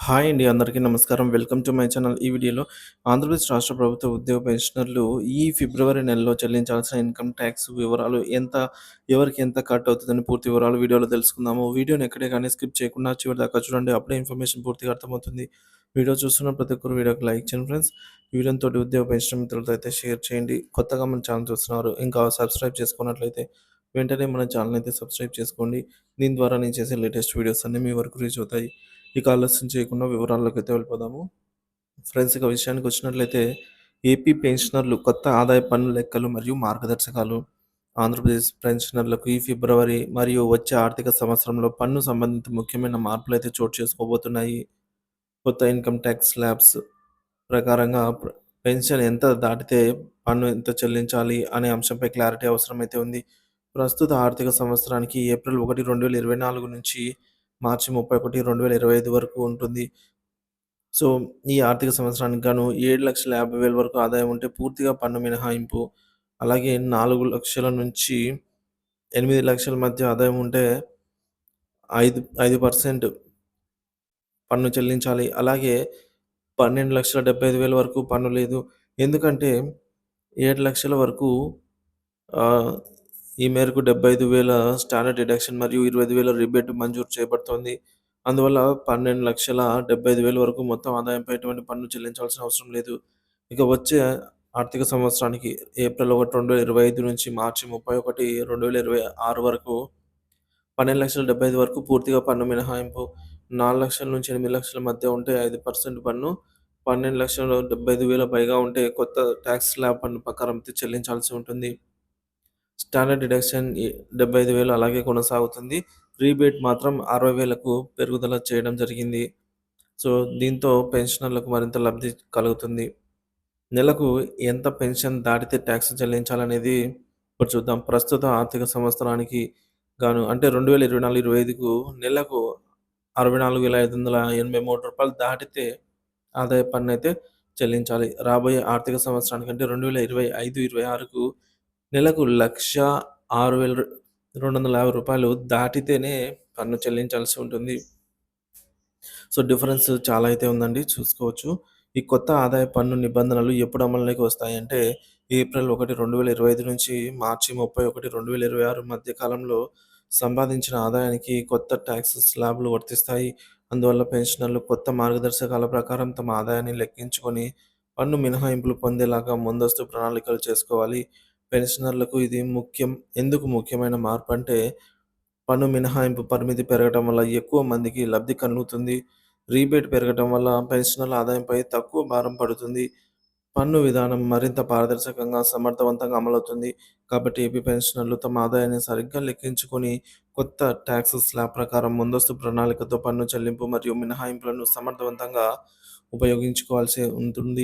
Hi అండి. అందరికీ నమస్కారం. Welcome to my channel. ఈ వీడియోలో ఆంధ్రప్రదేశ్ రాష్ట్ర ప్రభుత్వ ఉద్యోగ పెన్షనర్లు ఈ ఫిబ్రవరి నెలలో చెల్లించాల్సిన ఇన్‌కమ్ టాక్స్ వివరాలు ఎవరికి ఎంత కట్ అవుతుందని పూర్తి వివరాలు వీడియోలో తెలుసుకుందాము. వీడియోని ఎక్కడే గాని స్కిప్ చేయకుండా చివరిదాకా చూడండి. అప్పుడే ఇన్ఫర్మేషన్ పూర్తిగా అర్థమవుతుంది. వీడియో చూస్తున్న ప్రతి ఒక్కరు వీడియోకి లైక్ చేయండి ఫ్రెండ్స్. ఈ వీడియోతోటి ఉద్యోగ పెన్షన్ మిత్రులతో అయితే షేర్ చేయండి. కొత్తగా మన ఛానల్ చూస్తున్నారు. ఇంకా సబ్స్క్రైబ్ చేసుకున్నట్లయితే వెంటనే మన ఛానల్ అయితే సబ్స్క్రైబ్ చేసుకోండి. దీని ద్వారా నేను చేసే లేటెస్ట్ వీడియోస్ అన్నీ మీ వరకు రీచ్ అవుతాయి. ఇక ఆలస్యం చేయకుండా వివరాల్లోకైతే వెళ్ళిపోదాము. ఫ్రెండ్స్ ఇక విషయానికొచ్చినట్లయితే ఏపీ పెన్షనర్లు కొత్త ఆదాయ పన్ను లెక్కలు మరియు మార్గదర్శకాలు. ఆంధ్రప్రదేశ్ పెన్షనర్లకు ఈ ఫిబ్రవరి మరియు వచ్చే ఆర్థిక సంవత్సరంలో పన్ను సంబంధిత ముఖ్యమైన మార్పులైతే చోటు చేసుకోబోతున్నాయి. కొత్త ఇన్‌కమ్ టాక్స్ స్లాబ్స్ ప్రకారంగా పెన్షన్ ఎంత దాటితే పన్ను ఎంత చెల్లించాలి అనే అంశంపై క్లారిటీ అవసరమైతే ఉంది. ప్రస్తుత ఆర్థిక సంవత్సరానికి ఏప్రిల్ 1, 2024 నుంచి మార్చి 31, 2025 వరకు ఉంటుంది. సో, ఈ ఆర్థిక సంవత్సరానికి గాను 7,50,000 వరకు ఆదాయం ఉంటే పూర్తిగా పన్ను మినహాయింపు. అలాగే 4,00,000 నుంచి 8,00,000 మధ్య ఆదాయం ఉంటే 5% పన్ను చెల్లించాలి. అలాగే 12,75,000 వరకు పన్ను లేదు. ఎందుకంటే 7,00,000 వరకు ఆహ్, ఈ మేరకు 75,000 స్టాండర్డ్ డిడక్షన్ మరియు 25,000 రిబేట్ మంజూరు చేయబడుతోంది. అందువల్ల 12,75,000 వరకు మొత్తం ఆదాయంపై ఎటువంటి పన్ను చెల్లించాల్సిన అవసరం లేదు. ఇక వచ్చే ఆర్థిక సంవత్సరానికి ఏప్రిల్ 1, 2025 నుంచి మార్చి 31, 2026 వరకు 12,75,000 వరకు పూర్తిగా పన్ను మినహాయింపు. 4,00,000 నుంచి 8,00,000 మధ్య ఉంటే 5% పన్ను. 12,75,000 పైగా ఉంటే కొత్త టాక్స్ స్లాబ్ పన్ను ప్రకారం చెల్లించాల్సి ఉంటుంది. స్టాండర్డ్ డిడక్షన్ 75,000 అలాగే కొనసాగుతుంది. రీబేట్ మాత్రం 60,000కు పెరుగుదల చేయడం జరిగింది. సో, దీంతో పెన్షనర్లకు మరింత లబ్ధి కలుగుతుంది. నెలకు ఎంత పెన్షన్ దాటితే ట్యాక్స్ చెల్లించాలనేది ఇప్పుడు చూద్దాం. ప్రస్తుత ఆర్థిక సంవత్సరానికి గాను అంటే 2024, 25కు నెలకు రూ. 64,583 దాటితే ఆదాయ పన్నయితే చెల్లించాలి. రాబోయే ఆర్థిక సంవత్సరానికి అంటే 2025, 26కు నెలకు రూ. 1,06,250 దాటితేనే పన్ను చెల్లించాల్సి ఉంటుంది. సో, డిఫరెన్స్ చాలా అయితే ఉందండి చూసుకోవచ్చు. ఈ కొత్త ఆదాయ పన్ను నిబంధనలు ఎప్పుడు అమలులోకి వస్తాయంటే ఏప్రిల్ 1, 2025 నుంచి మార్చి 31, 2026 మధ్య కాలంలో సంపాదించిన ఆదాయానికి కొత్త టాక్స్ స్లాబ్‌లు వర్తిస్తాయి. అందువల్ల పెన్షనర్లు కొత్త మార్గదర్శకాల ప్రకారం తమ ఆదాయాన్ని లెక్కించుకొని పన్ను మినహాయింపులు పొందేలాగా ముందస్తు ప్రణాళికలు చేసుకోవాలి. పెన్షనర్లకు ఇది ఎందుకు ముఖ్యమైన మార్పంటే పన్ను మినహాయింపు పరిమితి పెరగటం వల్ల ఎక్కువ మందికి లబ్ధి కలుగుతుంది. రీబేట్ పెరగటం వల్ల పెన్షనర్ల ఆదాయంపై తక్కువ భారం పడుతుంది. పన్ను విధానం మరింత పారదర్శకంగా, సమర్థవంతంగా అమలవుతుంది. కాబట్టి ఏపీ పెన్షనర్లు తమ ఆదాయాన్ని సరిగ్గా లెక్కించుకొని కొత్త టాక్స్ స్లాబ్ ప్రకారం ముందస్తు ప్రణాళికతో పన్ను చెల్లింపు మరియు మినహాయింపులను సమర్థవంతంగా ఉపయోగించుకోవాల్సి ఉంటుంది.